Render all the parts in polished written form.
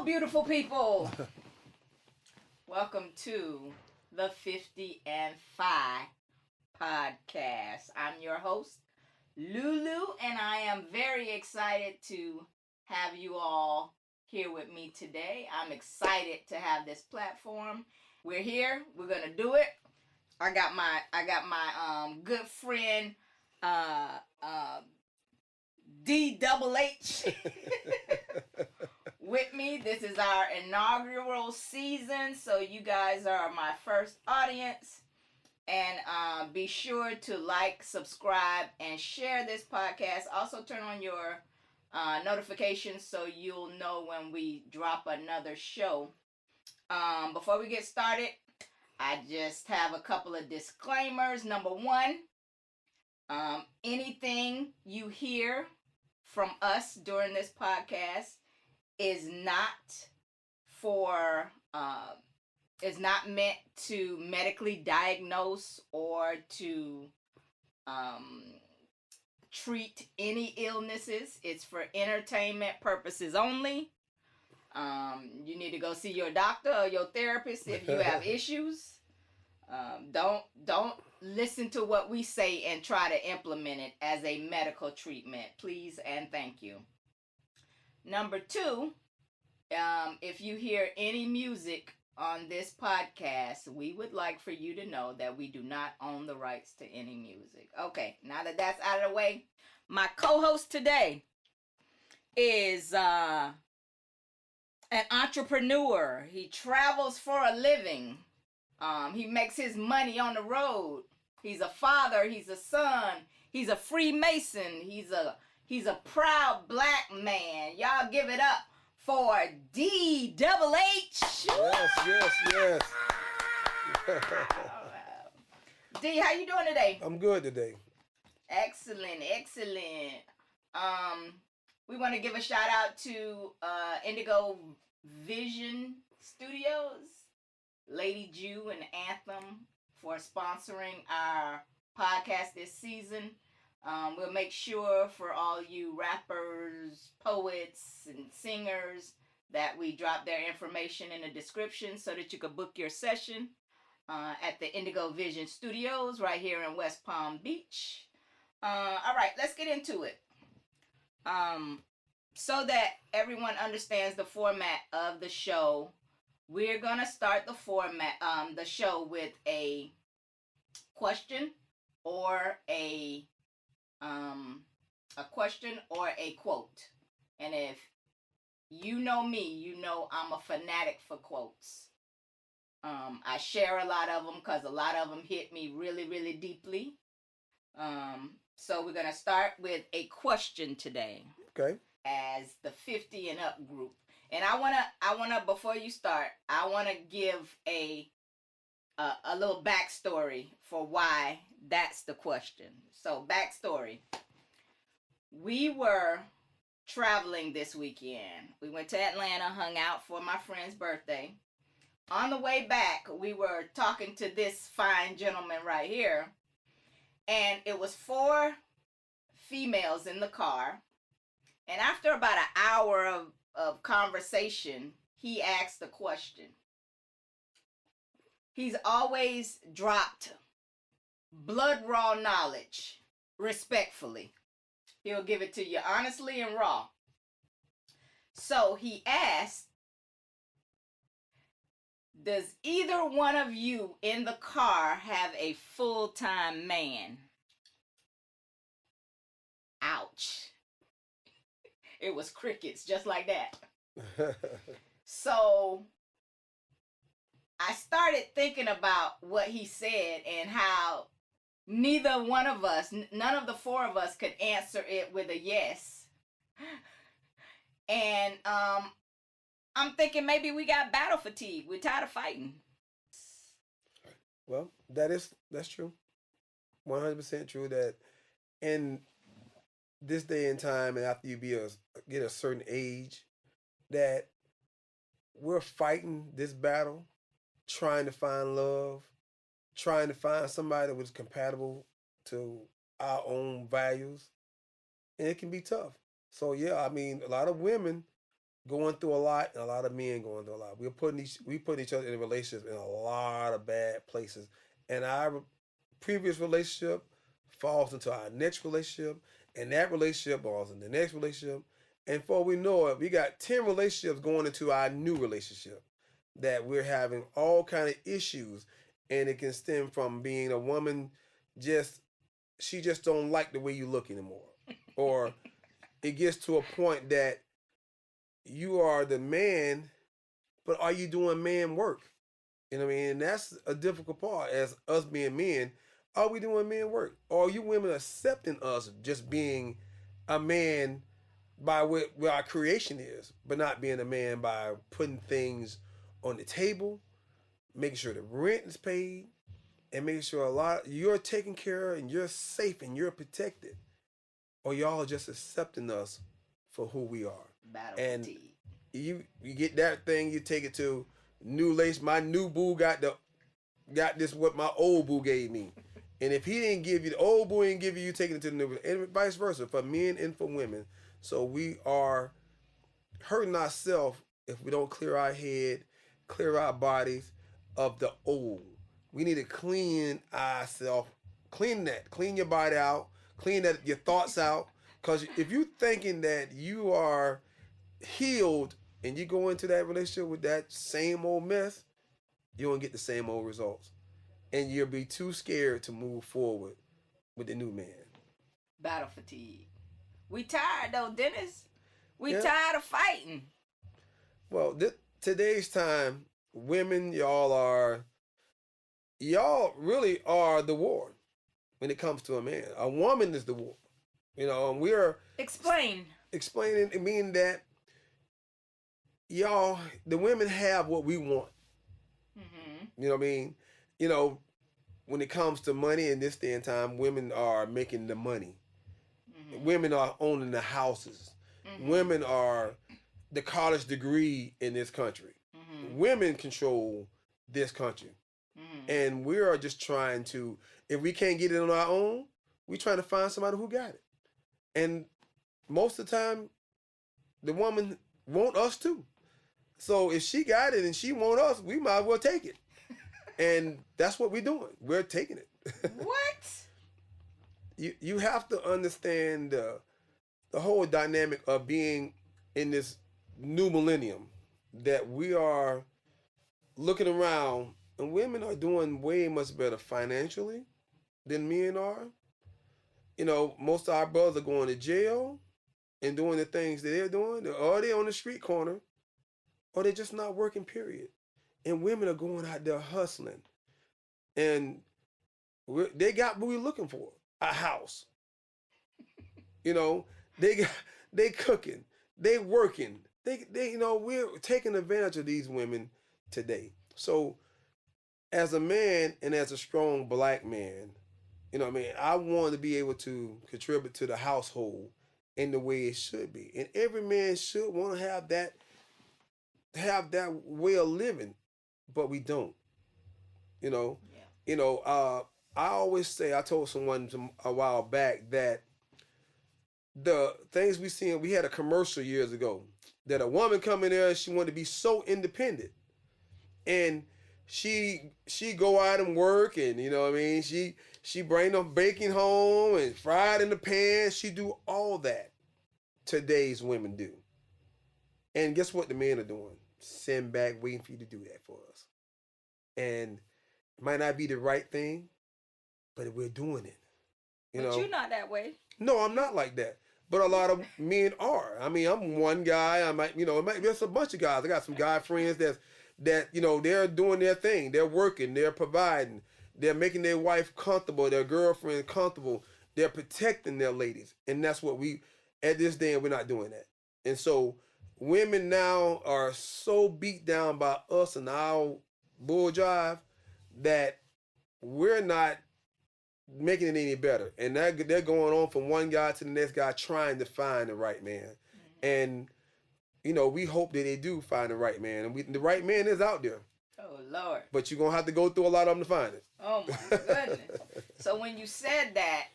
beautiful people. Welcome to the 50&fie podcast. I'm your host, Lulu, and I am very excited to have you all here with me today. I'm excited to have this platform. We're here. We're gonna do it. I got my good friend DHH with me. This is our inaugural season, so you guys are my first audience. And be sure to like, subscribe, and share this podcast. Also turn on your notifications so you'll know when we drop another show. Before we get started, I just have a couple of disclaimers. Number one, anything you hear from us during this podcast is not is not meant to medically diagnose or to treat any illnesses. It's for entertainment purposes only. You need to go see your doctor or your therapist if you have issues. Don't listen to what we say and try to implement it as a medical treatment, please and thank you. Number two, if you hear any music on this podcast, we would like for you to know that we do not own the rights to any music. Okay, now that that's out of the way, my co-host today is an entrepreneur. He travels for a living. He makes his money on the road. He's a father. He's a son. He's a Freemason. He's a proud black man. Y'all give it up for DHH. Yes. D, how you doing today? I'm good today. Excellent. We want to give a shout out to Indigo Vision Studios, Lady Jew and Anthem for sponsoring our podcast this season. We'll make sure for all you rappers, poets, and singers that we drop their information in the description so that you can book your session at the Indigo Vision Studios right here in West Palm Beach. All right, let's get into it. So that everyone understands the format of the show, we're gonna start the show with a question or a question or a quote. And if you know me, you know I'm a fanatic for quotes. I share a lot of them because a lot of them hit me really, really deeply. So we're gonna start with a question today. Okay. As the 50 and up group. And I wanna before you start, I wanna give a little backstory for why that's the question. So backstory. We were traveling this weekend. We went to Atlanta, hung out for my friend's birthday. On the way back, we were talking to this fine gentleman right here. And it was 4 females in the car. And after about an hour of conversation, he asked a question. He's always dropped blood raw knowledge, respectfully. He'll give it to you honestly and raw. So he asked, does either one of you in the car have a full-time man? Ouch. It was crickets, just like that. So I started thinking about what he said and how neither one of us, none of the 4 of us could answer it with a yes. And I'm thinking maybe we got battle fatigue. We're tired of fighting. Well, that's true. 100% true that in this day and time, and after you get a certain age, that we're fighting this battle, trying to find love, trying to find somebody that was compatible to our own values, and it can be tough. So yeah, I mean, a lot of women going through a lot, and a lot of men going through a lot. We putting each other in relationships in a lot of bad places, and our previous relationship falls into our next relationship, and that relationship falls into the next relationship, and before we know it, we got 10 relationships going into our new relationship that we're having all kind of issues, and it can stem from being a woman just she just don't like the way you look anymore, or it gets to a point that you are the man, but are you doing man work? You know what I mean? And that's a difficult part as us being men. Are we doing man work? Or are you women accepting us just being a man by what our creation is, but not being a man by putting things on the table, making sure the rent is paid, and making sure you're taken care of and you're safe and you're protected? Or y'all are just accepting us for who we are. Battle And fatigue. you get that thing, you take it to new lace. My new boo got this what my old boo gave me. And if he didn't give you, the old boo didn't give you, you taking it to the new, and vice versa for men and for women. So we are hurting ourselves if we don't clear our head, clear our bodies of the old. We need to clean ourselves, clean your body out, your thoughts out. Because if you thinking that you are healed and you go into that relationship with that same old mess, you won't get the same old results. And you'll be too scared to move forward with the new man. Battle fatigue. We tired though, Dennis. We Yeah. tired of fighting. Well, today's time, women, y'all really are the war when it comes to a man. A woman is the war. And we're Explain. explaining, it mean that y'all, the women have what we want. Mm-hmm. You know what I mean? When it comes to money in this day and time, women are making the money. Mm-hmm. Women are owning the houses. Mm-hmm. Women are the college degree in this country. Mm-hmm. Women control this country. Mm-hmm. And we are just trying to, if we can't get it on our own, we're trying to find somebody who got it. And most of the time, the woman want us too. So if she got it and she want us, we might as well take it. And that's what we're doing. We're taking it. What? You have to understand the whole dynamic of being in this new millennium, that we are looking around and women are doing way much better financially than men are. Most of our brothers are going to jail and doing the things that they're doing, or they're on the street corner, or they're just not working, period. And women are going out there hustling. And they got what we're looking for, a house. They cooking, they working. We're taking advantage of these women today. So as a man and as a strong black man, I want to be able to contribute to the household in the way it should be. And every man should want to have that way of living, but we don't. I always say, I told someone a while back that the things we had a commercial years ago that a woman come in there, she wanted to be so independent, and she go out and work, and she bring them bacon home and fried in the pan. She do all that. Today's women do. And guess what the men are doing? Sitting back waiting for you to do that for us. And it might not be the right thing, but we're doing it. But you're not that way. No, I'm not like that. But a lot of men are. I mean, I'm one guy. There's a bunch of guys. I got some guy friends that they're doing their thing. They're working. They're providing. They're making their wife comfortable, their girlfriend comfortable. They're protecting their ladies. And that's what at this day, we're not doing that. And so women now are so beat down by us and our bull jive that we're not making it any better. And they're going on from one guy to the next guy trying to find the right man. Mm-hmm. And we hope that they do find the right man. And the right man is out there. Oh, Lord. But you're going to have to go through a lot of them to find it. Oh, my goodness. So when you said that,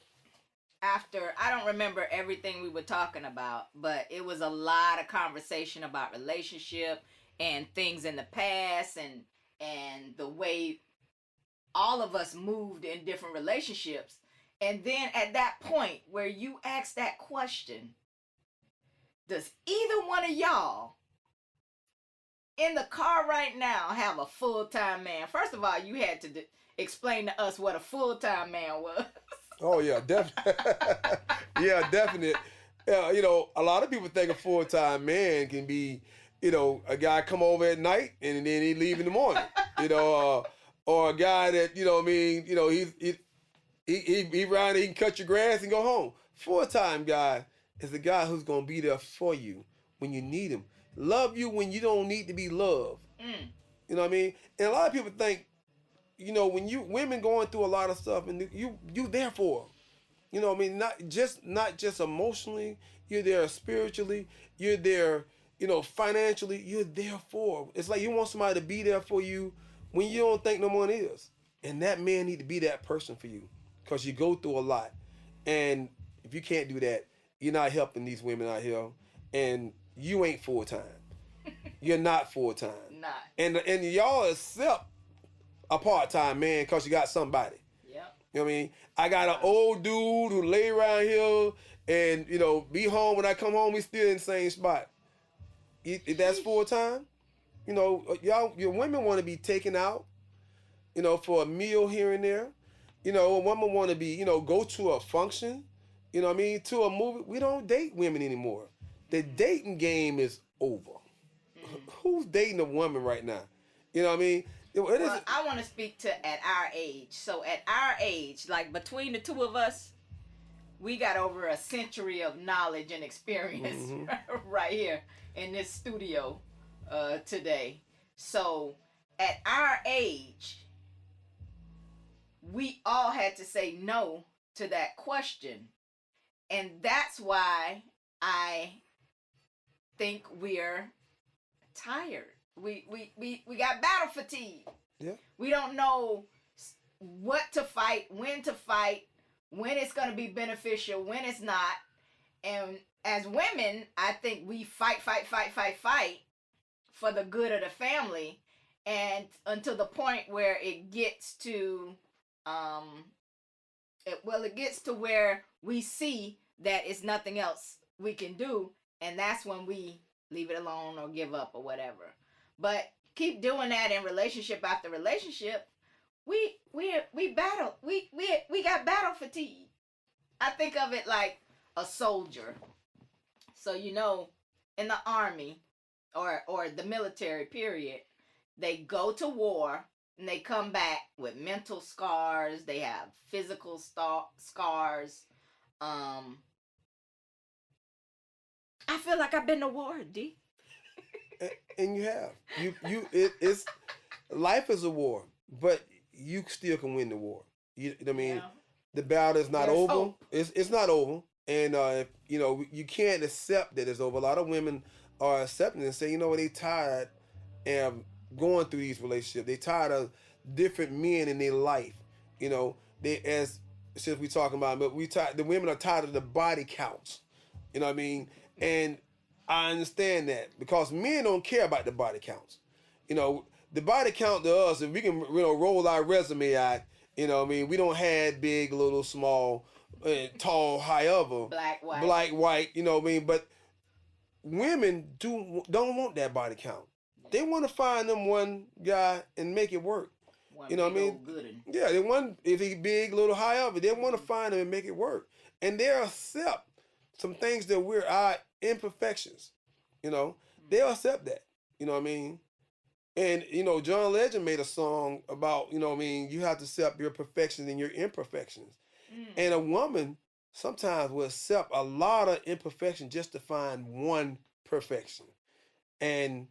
after, I don't remember everything we were talking about, but it was a lot of conversation about relationship and things in the past, and the way all of us moved in different relationships. And then at that point where you ask that question, does either one of y'all in the car right now have a full-time man? First of all, you had to explain to us what a full-time man was. Oh yeah, definitely. Yeah, definitely. Yeah, you know, a lot of people think a full-time man can be, you know, a guy come over at night and then he leave in the morning. You know, or a guy that, you know what I mean, you know, he around, he can cut your grass and go home. Full-time guy is the guy who's gonna be there for you when you need him. Love you when you don't need to be loved. Mm. You know what I mean? And a lot of people think, you know, when you women going through a lot of stuff and you there for them. You know what I mean? Not just emotionally, you're there spiritually, you're there, you know, financially, you're there for them. It's like you want somebody to be there for you when you don't think no one is. And that man need to be that person for you because you go through a lot. And if you can't do that, you're not helping these women out here and you ain't full time. You're not full time. Not. And y'all accept a part-time man because you got somebody. Yep. You know what I mean? I got an old dude who lay around here and, you know, be home. When I come home, we still in the same spot. If that's full-time, you know, your women want to be taken out, you know, for a meal here and there. You know, a woman want to be, you know, go to a function, you know what I mean, to a movie. We don't date women anymore. The dating game is over. Who's dating a woman right now? You know what I mean? Well, I want to speak to at our age. So at our age, like between the two of us, we got over a century of knowledge and experience right here in this studio today. So at our age, we all had to say no to that question. And that's why I think we're tired. We got battle fatigue. Yeah. We don't know what to fight, when it's going to be beneficial, when it's not. And as women, I think we fight for the good of the family, and until the point where it gets to it gets to where we see that it's nothing else we can do, and that's when we leave it alone or give up or whatever. But keep doing that in relationship after relationship, we battle. We got battle fatigue. I think of it like a soldier. So you know, in the army or the military period, they go to war and they come back with mental scars. They have physical scars. I feel like I've been to war, D. And you have. It's life is a war, but you still can win the war. You know what I mean? Yeah. The battle is not There's over. hope. It's not over. And you know, you can't accept that it's over. A lot of women are accepting and say, you know what, they tired of going through these relationships. They tired of different men in their life. You know, since we talking about, but the women are tired of the body counts. You know what I mean? And I understand that because men don't care about the body counts. You know, the body count to us, if we can, you know, roll our resume out, you know what I mean? We don't have big, little, small, tall, however. Black, white, you know what I mean? But women don't want that body count. They want to find them one guy and make it work. You know what I mean? Yeah, they want, if he big, little, however, they want to find him and make it work. And they'll accept some things that we're our imperfections. You know, they'll accept that. You know what I mean? And, you know, John Legend made a song about, you know what I mean, you have to accept your perfections and your imperfections. And a woman sometimes will accept a lot of imperfection just to find one perfection. And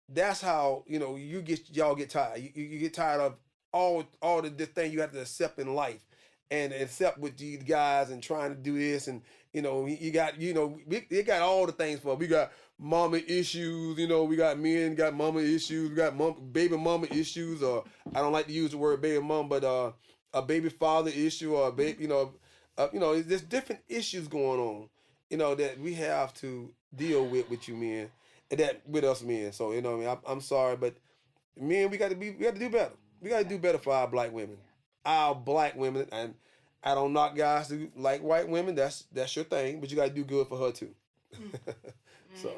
that's how, you know, y'all get tired. You get tired of all the things you have to accept in life and accept with these guys and trying to do this. And, you know, you got, you know, they got all the things for it. We got mama issues, you know, we got men got mama issues, we got baby mama issues, or I don't like to use the word baby mama, but a baby father issue, or a baby, you know, there's different issues going on, that we have to deal with you men, and that with us men. So what I mean, I'm sorry, but men, we got to do better. We got to do better for our black women, and I don't knock guys who like white women. That's your thing, but you got to do good for her too. So.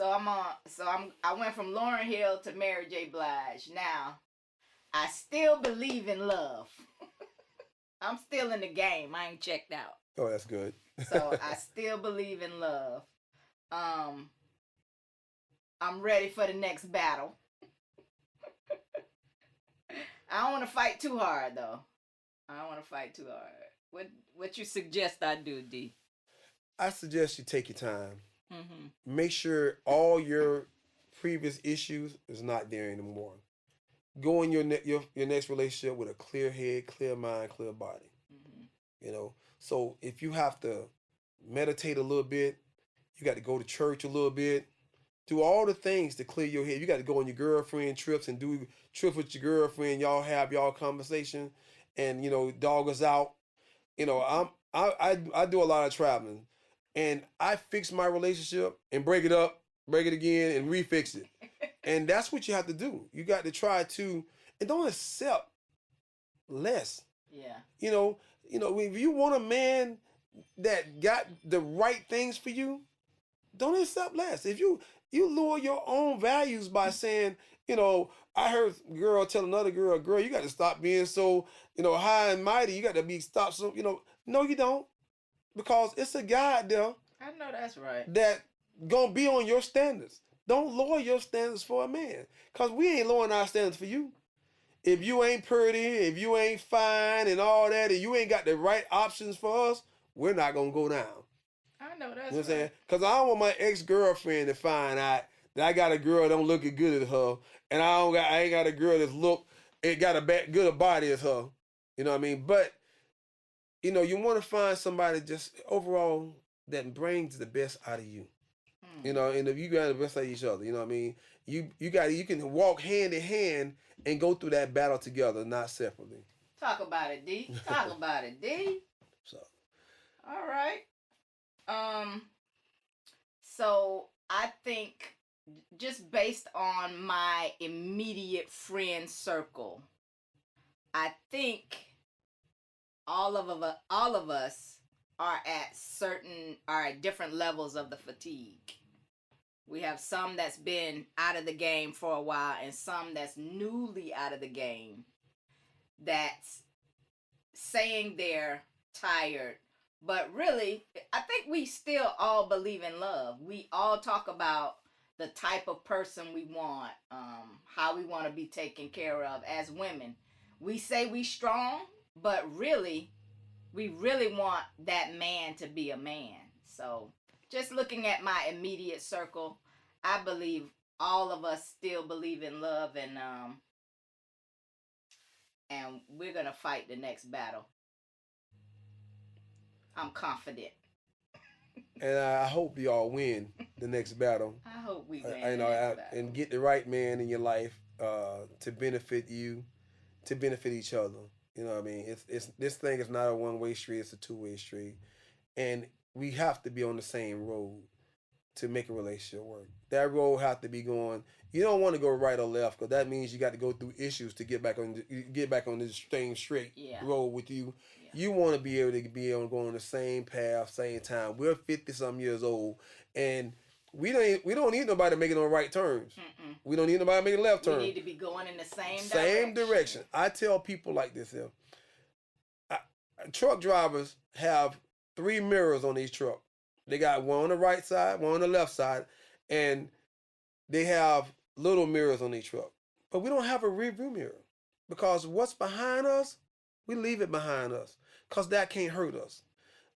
I went from Lauryn Hill to Mary J. Blige. Now, I still believe in love. I'm still in the game. I ain't checked out. Oh, that's good. So I still believe in love. I'm ready for the next battle. I don't want to fight too hard though. What you suggest I do, D? I suggest you take your time. Mm-hmm. Make sure all your previous issues is not there anymore. Go in your next relationship with a clear head, clear mind, clear body. Mm-hmm. So if you have to meditate a little bit, you got to go to church a little bit, do all the things to clear your head. You got to go on your girlfriend trips and do trips with your girlfriend. Y'all have y'all conversation, and dog us out. I do a lot of traveling. And I fix my relationship and break it up, break it again, and refix it. And that's what you have to do. You got to try to, and don't accept less. Yeah. If you want a man that got the right things for you, don't accept less. If you lower your own values by saying, I heard a girl tell another girl, you got to stop being so, high and mighty. You got to stop so, no, you don't. Because it's a guy out there. I know that's right. That gonna be on your standards. Don't lower your standards for a man. Because we ain't lowering our standards for you. If you ain't pretty, if you ain't fine and all that, and you ain't got the right options for us, we're not gonna go down. I know that's right. You know what I'm saying? Because I don't want my ex-girlfriend to find out that I got a girl that don't look as good as her, and I ain't got a girl it got good a body as her. You know what I mean? But you want to find somebody just overall that brings the best out of you. And if you got the best out of each other, you know what I mean? You can walk hand in hand and go through that battle together, not separately. Talk about it, D. Talk about it, D. So. All right. So I think just based on my immediate friend circle, I think all of us are at different levels of the fatigue. We have some that's been out of the game for a while and some that's newly out of the game that's saying they're tired. But really, I think we still all believe in love. We all talk about the type of person we want, how we want to be taken care of as women. We say we strong, but really, we really want that man to be a man. So just looking at my immediate circle, I believe all of us still believe in love, and we're going to fight the next battle. I'm confident. And I hope y'all win the next battle. I hope we win the next battle. And get the right man in your life to benefit you, to benefit each other. You know what I mean? It's this thing is not a one-way street, it's a two-way street. And we have to be on the same road to make a relationship work. That road have to be going. You don't want to go right or left, because that means you got to go through issues to get back on this same straight road with you. Yeah. You want to be able to go on the same path, same time. We're 50-some years old, and we don't need nobody making on right turns. Mm-mm. We don't need nobody making left turns. We need to be going in the same direction. I tell people like this here. Truck drivers have 3 mirrors on each truck. They got one on the right side, one on the left side, and they have little mirrors on each truck. But we don't have a rear view mirror, because what's behind us, we leave it behind us, because that can't hurt us.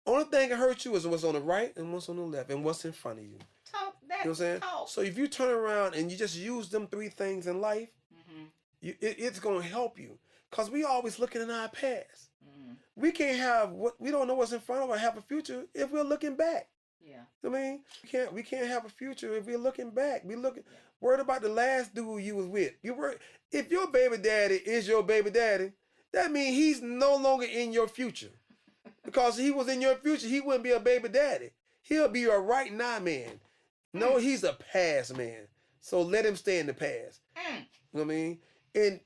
Only thing that hurt you is what's on the right and what's on the left and what's in front of you. Talk that. You know what I'm saying? Talk. So if you turn around and you just use them 3 things in life, it's going to help you, because we always looking in our past. We can't have we don't know what's in front of us, have a future if we're looking back. Yeah. I mean, we can't have a future if we're looking back. Worried about the last dude you was with. If your baby daddy is your baby daddy, that means he's no longer in your future. Because he was in your future, he wouldn't be a baby daddy. He'll be a right now man. No, he's a past man. So let him stay in the past. You know what I mean? And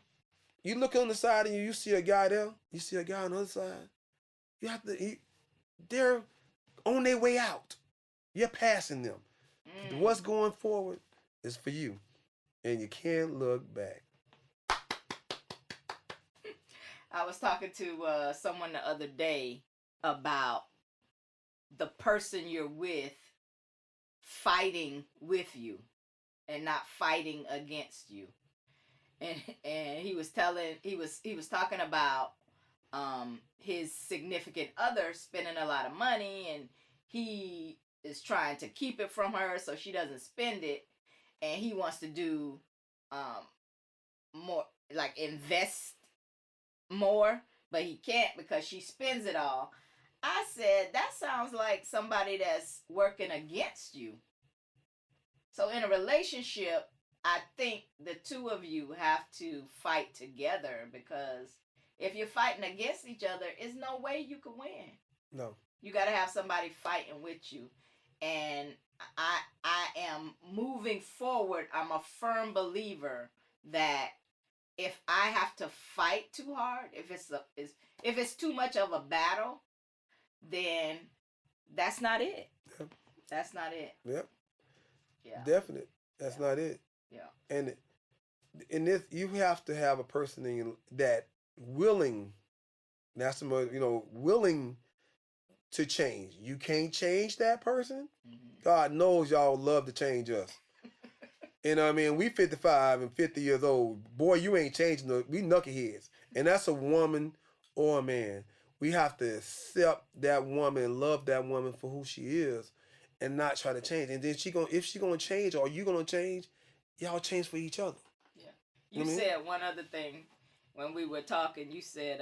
you look on the side and you see a guy there. You see a guy on the other side. You have to. They're on their way out. You're passing them. What's going forward is for you, and you can't look back. I was talking to someone the other day about the person you're with fighting with you and not fighting against you. And he was talking about his significant other spending a lot of money, and he is trying to keep it from her so she doesn't spend it, and he wants to do more, like invest more, but he can't because she spends it all. I said, that sounds like somebody that's working against you. So in a relationship, I think the two of you have to fight together, because if you're fighting against each other, there's no way you can win. No. You got to have somebody fighting with you. And I am moving forward. I'm a firm believer that if I have to fight too hard, if it's too much of a battle, then that's not it. Yep. That's not it. Yep. Yeah. Definite. That's not it. Yeah. And in this, you have to have a person in that willing. That's the most, willing to change. You can't change that person. Mm-hmm. God knows y'all love to change us. You know what I mean? We 55 and 50 years old. Boy, you ain't changing. We knuckleheads. And that's a woman or a man. We have to accept that woman and love that woman for who she is and not try to change. And then if she gonna change or you gonna change, y'all change for each other. Yeah. You said one other thing when we were talking. You said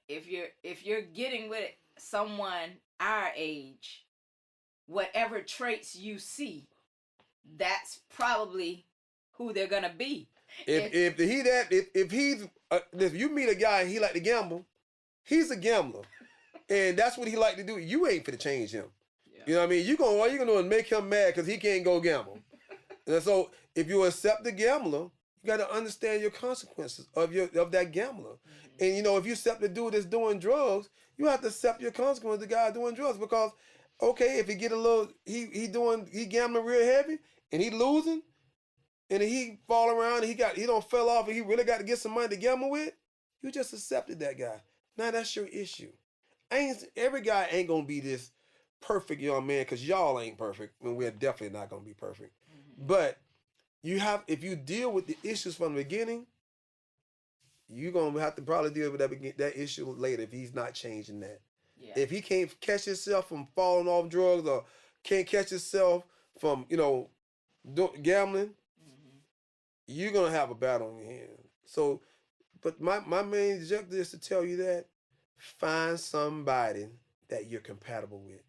if you're getting with someone our age, whatever traits you see, that's probably who they're gonna be. If you meet a guy and he like to gamble, he's a gambler, and that's what he like to do. You ain't finna change him. Yeah. You know what I mean? All you gonna do is make him mad because he can't go gamble. And so if you accept the gambler, you got to understand your consequences of that gambler. Mm-hmm. And if you accept the dude that's doing drugs, you have to accept your consequences of the guy doing drugs, because okay, if he get a little, he gambling real heavy and he losing, and he fall around and he don't fell off and he really got to get some money to gamble with, you just accepted that guy. Now that's your issue. Every guy ain't gonna be this perfect young man, because y'all ain't perfect, and we're definitely not gonna be perfect. Mm-hmm. But if you deal with the issues from the beginning, you're gonna have to probably deal with that issue later if he's not changing that. Yeah. If he can't catch himself from falling off drugs, or can't catch himself from gambling, mm-hmm. you're gonna have a battle on your hands. So, but my main objective is to tell you that find somebody that you're compatible with.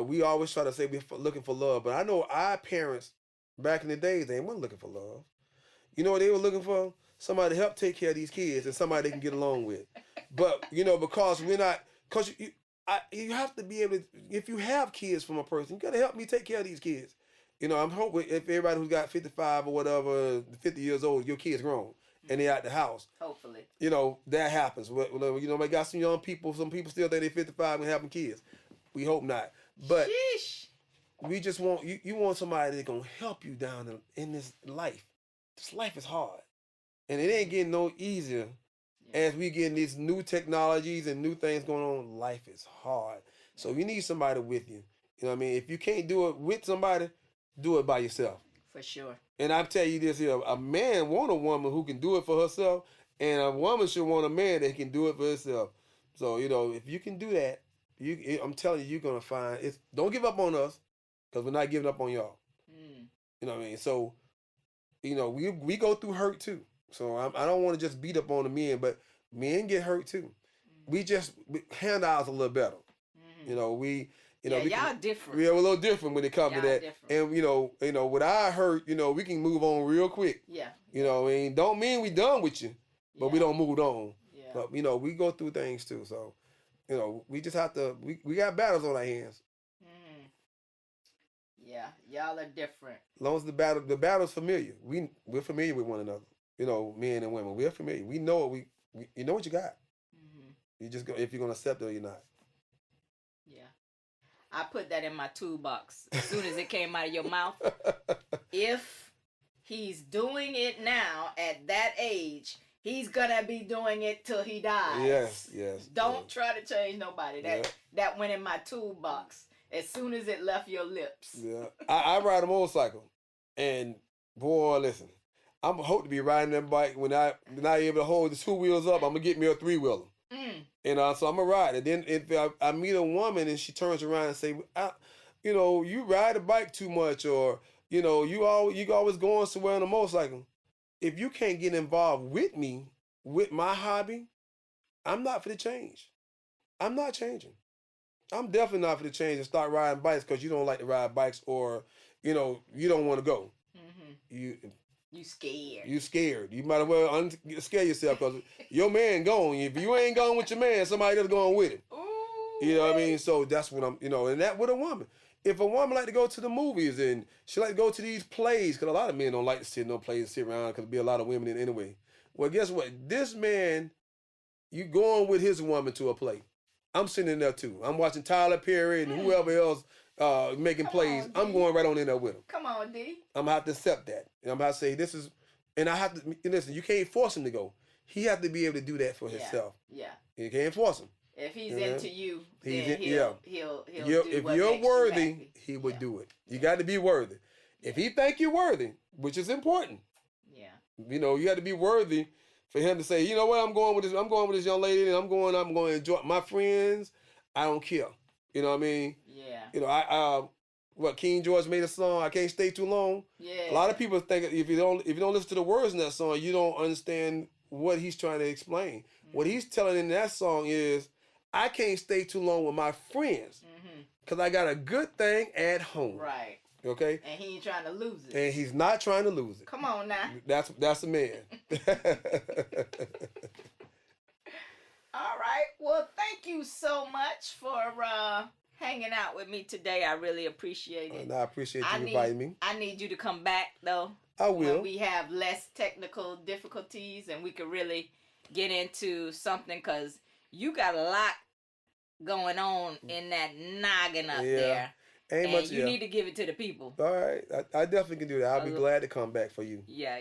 We always try to say we're looking for love, but I know our parents back in the days, they weren't looking for love. You know what they were looking for? Somebody to help take care of these kids and somebody they can get along with. But because you have to be able to, if you have kids from a person, you gotta help me take care of these kids. I'm hoping if everybody who's got 55 or whatever, 50 years old, your kid's grown and they're at the house. Hopefully. That happens. I got some young people, some people still think they're 55 and having kids. We hope not. But sheesh. We just want, you want somebody that's going to help you down in this life. This life is hard. And it ain't getting no easier. Yeah. As we get these new technologies and new things going on, life is hard. So you need somebody with you. You know what I mean? If you can't do it with somebody, do it by yourself. For sure. And I tell you this here, a man want a woman who can do it for herself, and a woman should want a man that can do it for herself. So, if you can do that, I'm telling you, you're going to find it. Don't give up on us, because we're not giving up on y'all. Mm. You know what I mean? So, we go through hurt too. So I don't want to just beat up on the men, but men get hurt too. Mm. We just handle ours a little better. Mm. Y'all different. We're a little different when it comes to that. Different. And with our hurt, we can move on real quick. Yeah. And don't mean we done with you, but we don't move on. Yeah. Yeah. But you know, we go through things too. So, you know, we just have to. We got battles on our hands. Mm. Yeah, y'all are different. As long as the battle's familiar. We're familiar with one another. You know, men and women. We're familiar. We know what you know what you got. Hmm. You just go if you're gonna accept it or you're not. Yeah. I put that in my toolbox as soon as it came out of your mouth. If he's doing it now at that age, he's gonna be doing it till he dies. Yes. Don't try to change nobody. That went in my toolbox as soon as it left your lips. Yeah. I ride a motorcycle, and boy, listen, I'm hope to be riding that bike when I able to hold the 2 wheels up. I'm gonna get me a 3-wheeler. Mm. And so I'm gonna ride. And then if I meet a woman and she turns around and say, you know, you ride a bike too much, or you know, you always going somewhere on a motorcycle. If you can't get involved with me with my hobby, I'm not for the change. I'm not changing. I'm definitely not for the change and start riding bikes because you don't like to ride bikes, or you know, you don't want to go. Mm-hmm. You scared. You scared. You might as well scare yourself because your man gone. If you ain't going with your man, somebody else going with him. Ooh, you know what I mean? So that's what I'm, you know, and that with a woman. If a woman like to go to the movies and she like to go to these plays, because a lot of men don't like to sit in no plays and sit around because there be a lot of women in it anyway. Well, guess what? This man, you going with his woman to a play. I'm sitting in there too. I'm watching Tyler Perry and whoever else making plays. I'm going right on in there with him. Come on, D. I'm gonna have to accept that, and I'm gonna say this is, and I have to listen. You can't force him to go. He have to be able to do that for himself. Yeah. You can't force him. If he's into you, then He'll do if what you're makes you worthy, happy. he would do it. You got to be worthy. If he think you're worthy, which is important, you know, you got to be worthy for him to say, you know what, I'm going with this. I'm going with this young lady, and I'm going to enjoy my friends. I don't care. You know what I mean? Yeah. You know, what King George made a song, I Can't Stay Too Long. Yeah. A lot of people think if you don't listen to the words in that song, you don't understand what he's trying to explain. What he's telling in that song is, I can't stay too long with my friends because I got a good thing at home. Right. Okay. And he ain't trying to lose it. And he's not trying to lose it. Come on now. That's a man. All right. Well, thank you so much for hanging out with me today. I really appreciate it. And I appreciate you inviting me. I need you to come back though. I will. When we have less technical difficulties and we can really get into something, because you got a lot going on in that noggin up there. Ain't much. You need to give it to the people. All right. I definitely can do that. I'll be glad to come back for you. Yeah.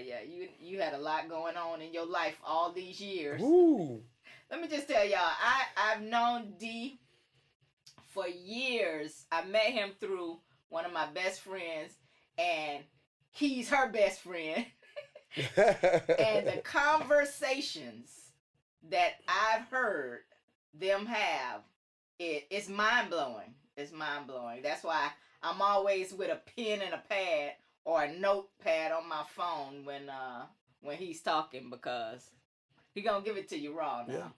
You had a lot going on in your life all these years. Ooh. Let me just tell y'all, I've known D for years. I met him through one of my best friends, and he's her best friend. And the conversations that I've heard them have, it's mind-blowing. It's mind-blowing. That's why I'm always with a pen and a pad or a notepad on my phone when he's talking, because he gonna give it to you raw now. Yeah.